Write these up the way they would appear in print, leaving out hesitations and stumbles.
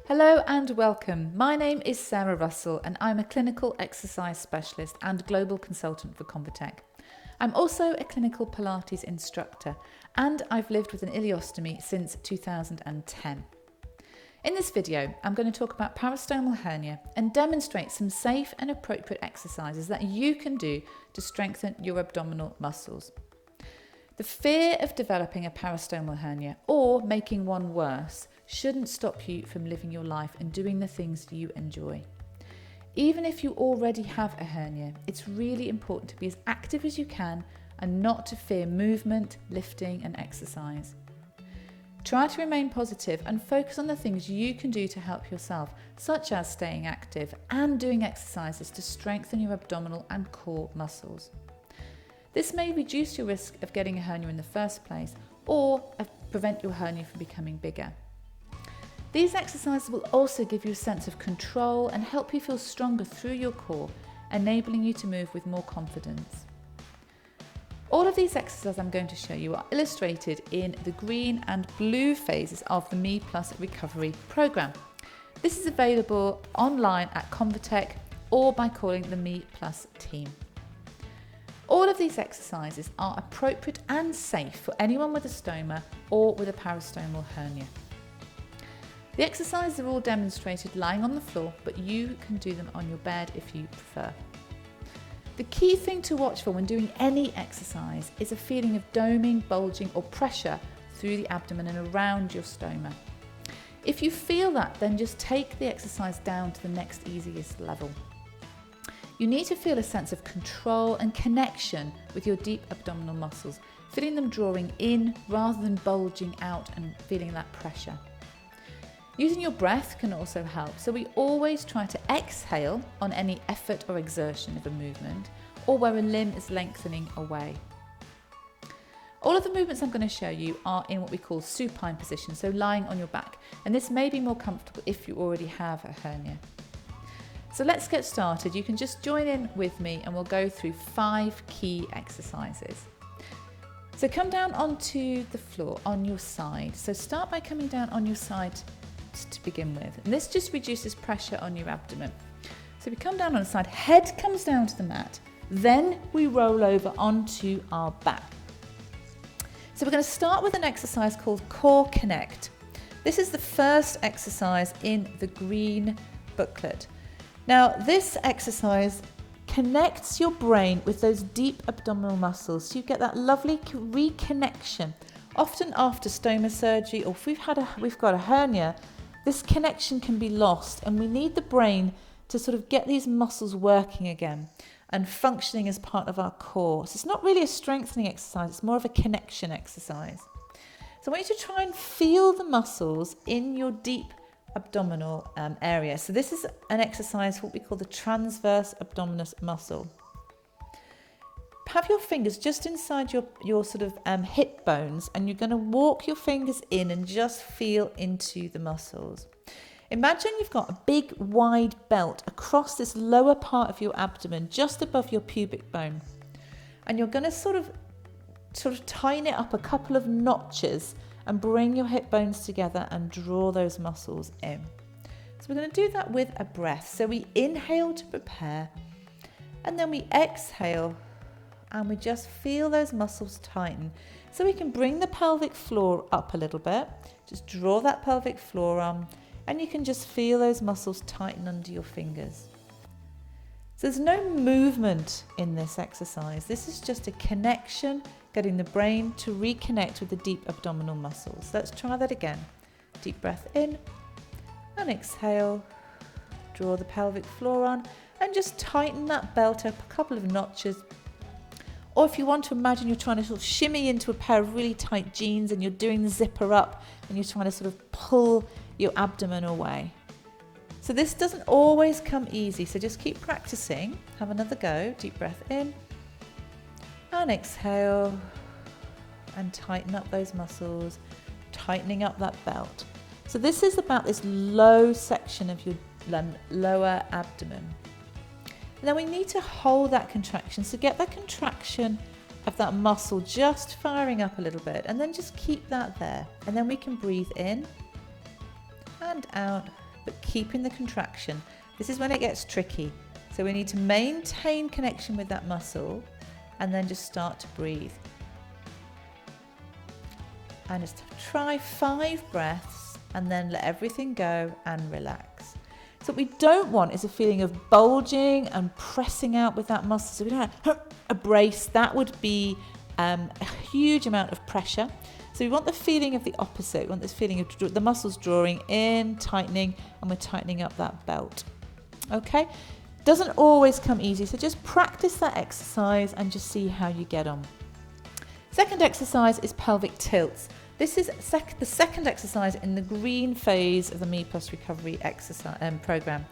Hello and welcome. My name is Sarah Russell and I'm a clinical exercise specialist and global consultant for Convatec. I'm also a clinical Pilates instructor and I've lived with an ileostomy since 2010. In this video, I'm going to talk about parastomal hernia and demonstrate some safe and appropriate exercises that you can do to strengthen your abdominal muscles. The fear of developing a parastomal hernia or making one worse shouldn't stop you from living your life and doing the things you enjoy. Even if you already have a hernia, it's really important to be as active as you can and not to fear movement, lifting and exercise. Try to remain positive and focus on the things you can do to help yourself, such as staying active and doing exercises to strengthen your abdominal and core muscles. This may reduce your risk of getting a hernia in the first place or prevent your hernia from becoming bigger. These exercises will also give you a sense of control and help you feel stronger through your core, enabling you to move with more confidence. All of these exercises I'm going to show you are illustrated in the green and blue phases of the Me Plus Recovery Programme. This is available online at Convatec or by calling the Me Plus team. All of these exercises are appropriate and safe for anyone with a stoma or with a parastomal hernia. The exercises are all demonstrated lying on the floor, but you can do them on your bed if you prefer. The key thing to watch for when doing any exercise is a feeling of doming, bulging or pressure through the abdomen and around your stoma. If you feel that, then just take the exercise down to the next easiest level. You need to feel a sense of control and connection with your deep abdominal muscles, feeling them drawing in rather than bulging out and feeling that pressure. Using your breath can also help, so we always try to exhale on any effort or exertion of a movement or where a limb is lengthening away. All of the movements I'm going to show you are in what we call supine position, so lying on your back, and this may be more comfortable if you already have a hernia. So let's get started. You can just join in with me and we'll go through 5 key exercises. So come down onto the floor on your side. So start by coming down on your side to begin with. And this just reduces pressure on your abdomen. So we come down on the side, head comes down to the mat, then we roll over onto our back. So we're going to start with an exercise called Core Connect. This is the first exercise in the green booklet. Now, this exercise connects your brain with those deep abdominal muscles, so you get that lovely reconnection. Often after stoma surgery, or if we've got a hernia, this connection can be lost, and we need the brain to sort of get these muscles working again and functioning as part of our core. So it's not really a strengthening exercise, it's more of a connection exercise. So I want you to try and feel the muscles in your deep abdominal area. So this is an exercise, what we call the transverse abdominis muscle. Have your fingers just inside your sort of hip bones, and you're going to walk your fingers in and just feel into the muscles. Imagine you've got a big wide belt across this lower part of your abdomen, just above your pubic bone, and you're going to sort of tighten it up a couple of notches and bring your hip bones together and draw those muscles in. So we're going to do that with a breath. So we inhale to prepare, and then we exhale, and we just feel those muscles tighten. So we can bring the pelvic floor up a little bit, just draw that pelvic floor on, and you can just feel those muscles tighten under your fingers. So there's no movement in this exercise. This is just a connection, getting the brain to reconnect with the deep abdominal muscles. Let's try that again. Deep breath in and exhale. Draw the pelvic floor on and just tighten that belt up a couple of notches. Or if you want to imagine you're trying to sort of shimmy into a pair of really tight jeans and you're doing the zipper up and you're trying to sort of pull your abdomen away. So this doesn't always come easy, so just keep practicing. Have another go. Deep breath in and exhale, and tighten up those muscles, tightening up that belt. So this is about this low section of your lower abdomen. And then we need to hold that contraction, so get that contraction of that muscle just firing up a little bit, and then just keep that there. And then we can breathe in and out, keeping the contraction. This is when it gets tricky. So we need to maintain connection with that muscle and then just start to breathe. And just try 5 breaths and then let everything go and relax. So what we don't want is a feeling of bulging and pressing out with that muscle. So we don't have a brace. That would be a huge amount of pressure. So we want the feeling of the opposite. We want this feeling of the muscles drawing in, tightening, and we're tightening up that belt. Okay? Doesn't always come easy, so just practice that exercise and just see how you get on. Second exercise is pelvic tilts. This is the second exercise in the green phase of the Me Plus Recovery exercise program.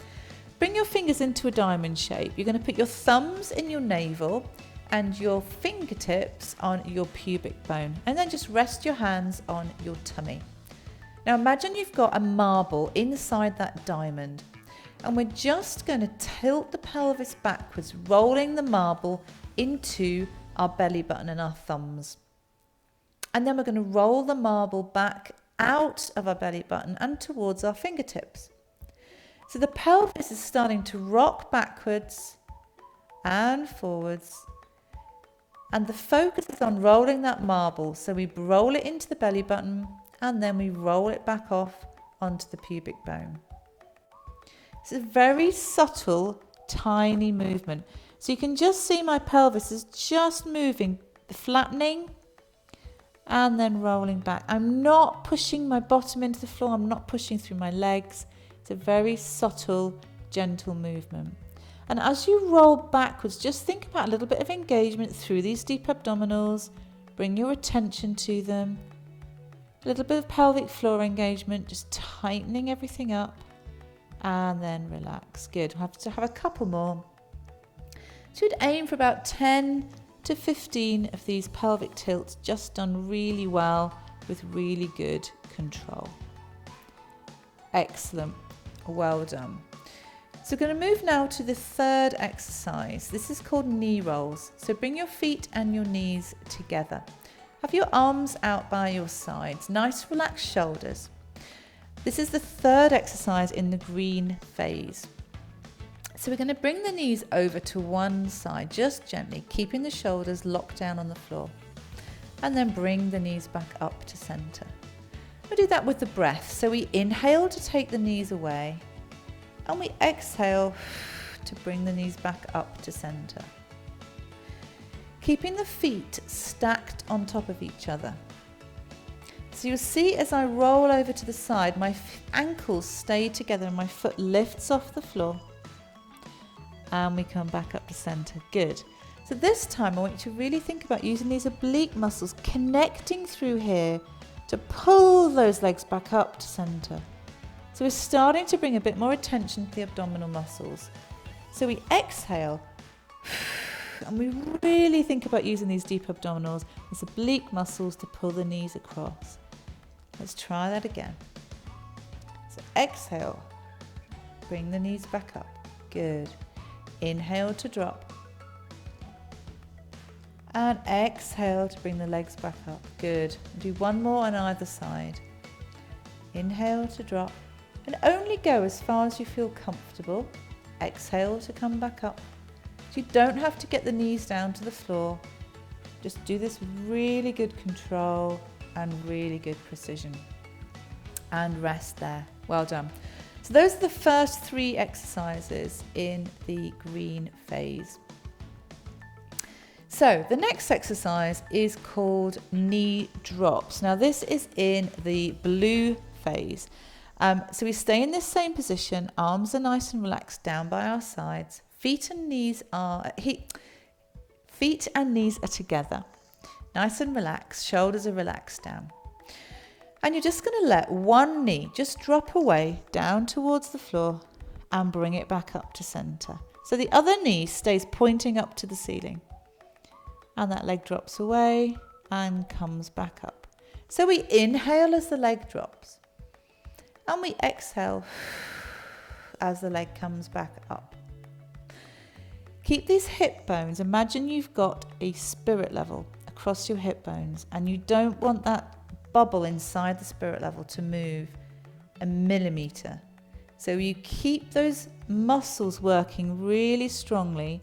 Bring your fingers into a diamond shape. You're going to put your thumbs in your navel and your fingertips on your pubic bone, and then just rest your hands on your tummy. Now imagine you've got a marble inside that diamond, and we're just going to tilt the pelvis backwards, rolling the marble into our belly button and our thumbs. And then we're going to roll the marble back out of our belly button and towards our fingertips. So the pelvis is starting to rock backwards and forwards. And the focus is on rolling that marble. So we roll it into the belly button and then we roll it back off onto the pubic bone. It's a very subtle, tiny movement. So you can just see my pelvis is just moving, flattening and then rolling back. I'm not pushing my bottom into the floor. I'm not pushing through my legs. It's a very subtle, gentle movement. And as you roll backwards, just think about a little bit of engagement through these deep abdominals. Bring your attention to them. A little bit of pelvic floor engagement, just tightening everything up. And then relax. Good. We'll have to have a couple more. So you'd aim for about 10 to 15 of these pelvic tilts, just done really well with really good control. Excellent. Well done. So we're going to move now to the third exercise. This is called knee rolls. So bring your feet and your knees together. Have your arms out by your sides. Nice relaxed shoulders. This is the third exercise in the green phase. So we're going to bring the knees over to one side, just gently, keeping the shoulders locked down on the floor. And then bring the knees back up to center. We'll do that with the breath. So we inhale to take the knees away. And we exhale to bring the knees back up to center. Keeping the feet stacked on top of each other. So you'll see as I roll over to the side, my ankles stay together and my foot lifts off the floor. And we come back up to center. Good. So this time I want you to really think about using these oblique muscles, connecting through here to pull those legs back up to center. So we're starting to bring a bit more attention to the abdominal muscles. So we exhale and we really think about using these deep abdominals, these oblique muscles to pull the knees across. Let's try that again. So exhale, bring the knees back up. Good. Inhale to drop. And exhale to bring the legs back up. Good. Do one more on either side. Inhale to drop. And only go as far as you feel comfortable. Exhale to come back up. So you don't have to get the knees down to the floor. Just do this with really good control and really good precision. And rest there. Well done. So those are the first 3 exercises in the green phase. So the next exercise is called knee drops. Now this is in the blue phase. So we stay in this same position, arms are nice and relaxed down by our sides, feet and knees are together, nice and relaxed, shoulders are relaxed down. And you're just going to let one knee just drop away down towards the floor and bring it back up to center. So the other knee stays pointing up to the ceiling. And that leg drops away and comes back up. So we inhale as the leg drops. And we exhale as the leg comes back up. Keep these hip bones. Imagine you've got a spirit level across your hip bones and you don't want that bubble inside the spirit level to move a millimeter. So you keep those muscles working really strongly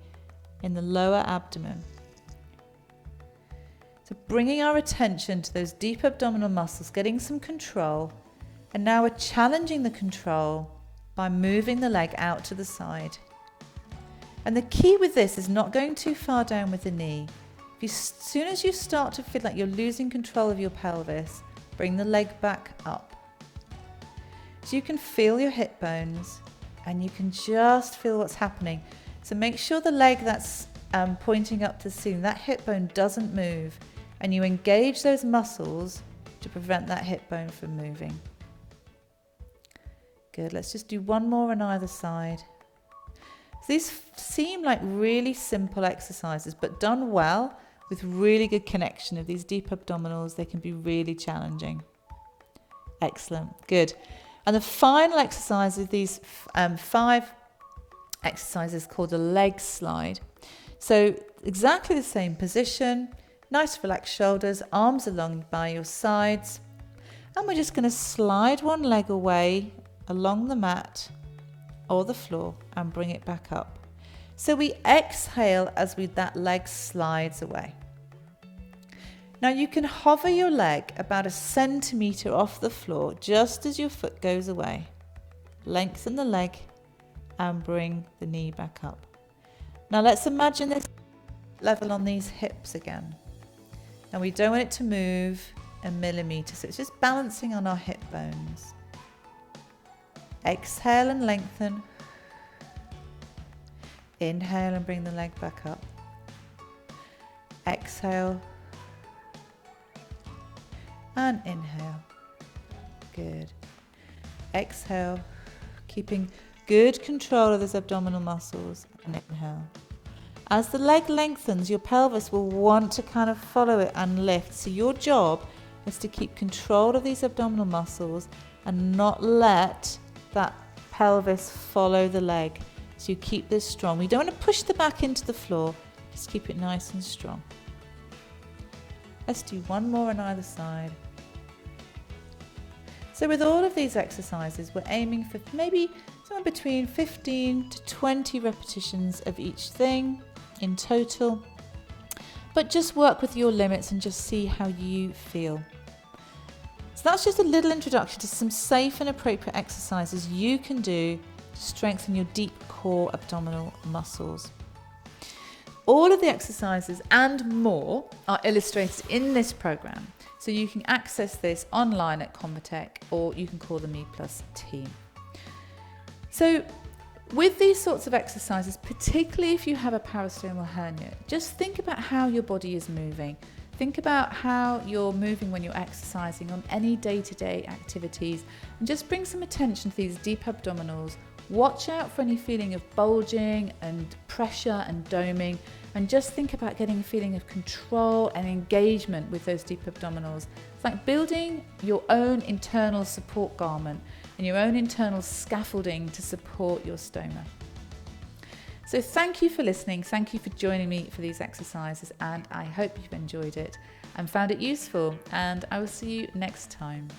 in the lower abdomen. So bringing our attention to those deep abdominal muscles, getting some control, and now we're challenging the control by moving the leg out to the side. And the key with this is not going too far down with the knee. As soon as you start to feel like you're losing control of your pelvis, bring the leg back up. So you can feel your hip bones and you can just feel what's happening. So make sure the leg that's pointing up to the ceiling, that hip bone doesn't move, and you engage those muscles to prevent that hip bone from moving. Good, let's just do one more on either side. So these seem like really simple exercises, but done well with really good connection of these deep abdominals, they can be really challenging. Excellent, good. And the final exercise of these 5 exercises called a leg slide. So exactly the same position, nice relaxed shoulders, arms along by your sides. And we're just going to slide one leg away along the mat or the floor and bring it back up. So we exhale as that leg slides away. Now you can hover your leg about 1 centimetre off the floor just as your foot goes away. Lengthen the leg and bring the knee back up. Now let's imagine this level on these hips again. Now we don't want it to move a millimetre, so it's just balancing on our hip bones. Exhale and lengthen. Inhale and bring the leg back up. Exhale. And inhale. Good. Exhale, keeping good control of those abdominal muscles, and inhale. As the leg lengthens, your pelvis will want to kind of follow it and lift. So your job is to keep control of these abdominal muscles and not let that pelvis follow the leg. So you keep this strong. We don't want to push the back into the floor, just keep it nice and strong. Let's do one more on either side. So with all of these exercises, we're aiming for maybe somewhere between 15 to 20 repetitions of each thing in total. But just work with your limits and just see how you feel. So that's just a little introduction to some safe and appropriate exercises you can do to strengthen your deep core abdominal muscles. All of the exercises and more are illustrated in this program, so you can access this online at Convatec, or you can call the Me Plus team. So with these sorts of exercises, particularly if you have a parastomal hernia, just think about how your body is moving. Think about how you're moving when you're exercising on any day-to-day activities, and just bring some attention to these deep abdominals. Watch out for any feeling of bulging and pressure and doming, and just think about getting a feeling of control and engagement with those deep abdominals. It's like building your own internal support garment and your own internal scaffolding to support your stoma. So thank you for listening. Thank you for joining me for these exercises, and I hope you've enjoyed it and found it useful, and I will see you next time.